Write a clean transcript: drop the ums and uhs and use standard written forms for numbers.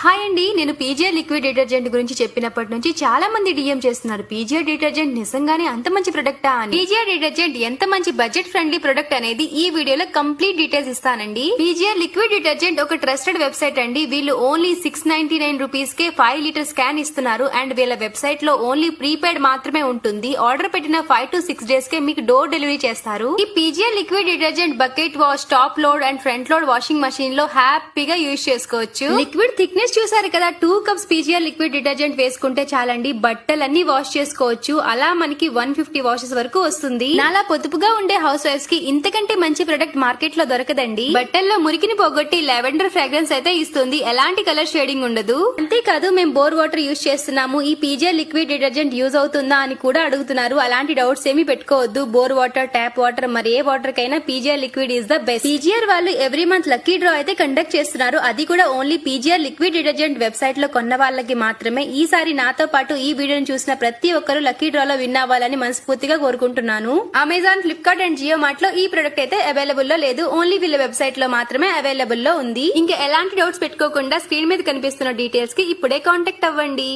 Hi అండి, నేను PGR liquid detergent గురించి చెప్పినప్పటి నుంచి చాలా మంది డిఎం చేస్తున్నారు. పీజీఆర్ డిటర్జెంట్ నిజంగానే అంత మంచి ప్రొడక్టా అని. పీజీఆర్ డిటర్జెంట్ ఎంత మంచి బడ్జెట్ ఫ్రెండ్లీ ప్రొడక్ట్ అనేది ఈ వీడియోలో కంప్లీట్ డీటెయిల్స్ ఇస్తానండి. పీజీఆర్ లిక్విడ్ డిటర్జెంట్ ఒక ట్రస్టెడ్ వెబ్సైట్ అండి. వీళ్ళు only 699 rupees K 5 litres can ఇస్తున్నారు. అండ్ వీళ్ళ వెబ్సైట్ లో ఓన్లీ ప్రీపెయిడ్ మాత్రమే ఉంటుంది. ఆర్డర్ పెట్టిన 5 to 6 డేస్ కే మీకు డోర్ డెలివరీ చేస్తారు. ఈ PGR liquid detergent bucket wash, top load and front load washing machine లో హ్యాపీగా యూజ్ చేసుకోవచ్చు. లిక్విడ్ థిక్నెస్ చూసారు కదా, 2 cups పీజీఆర్ లిక్విడ్ డిటర్జెంట్ వేసుకుంటే చాలండి, బట్టలన్నీ వాష్ చేసుకోవచ్చు. అలా మనకి 150 వాషెస్ వరకు వస్తుంది. నాలా పొదుపుగా ఉండే హౌస్ వైఫ్స్ కి ఇంతకంటే మంచి ప్రొడక్ట్ మార్కెట్ లో దొరకదండి. బట్టల్లో మురికిని పోగొట్టి లెవెండర్ ఫ్రాగ్రెన్స్ అయితే ఇస్తుంది. ఎలాంటి కలర్ షేడింగ్ ఉండదు. అంతేకాదు, మేము బోర్ వాటర్ యూజ్ చేస్తున్నాము, ఈ పీజీఆర్ లిక్విడ్ డిటర్జెంట్ యూజ్ అవుతుందా అని కూడా అడుగుతున్నారు. అలాంటి డౌట్స్ ఏమీ పెట్టుకోవద్దు. బోర్ వాటర్, ట్యాప్ వాటర్, మరి ఏ వాటర్ కైనా PGR liquid is the best. PGR వాళ్ళు ఎవ్రీ మంత్ లక్కీ డ్రా అయితే కండక్ట్ చేస్తున్నారు. అది కూడా only PGR liquid detergent website లో కొన్న వాళ్ళకి మాత్రమే. ఈసారి నాతో పాటు ఈ వీడియోని చూసిన ప్రతి ఒక్కరు లక్కీ డ్రాలో విన్ అవ్వాలని మనస్ఫూర్తిగా కోరుకుంటున్నాను. Amazon, Flipkart and Jio mart లో ఈ ప్రొడక్ట్ అయితే అవైలబుల్ లో లేదు. ఓన్లీ వీళ్ళ వెబ్సైట్ లో మాత్రమే అవైలబుల్ లో ఉంది. ఇంకా ఎలాంటి డౌట్స్ పెట్టుకోకుండా స్క్రీన్ మీద కనిపిస్తున్న డీటెయిల్స్ కి ఇప్పుడే కాంటాక్ట్ అవ్వండి.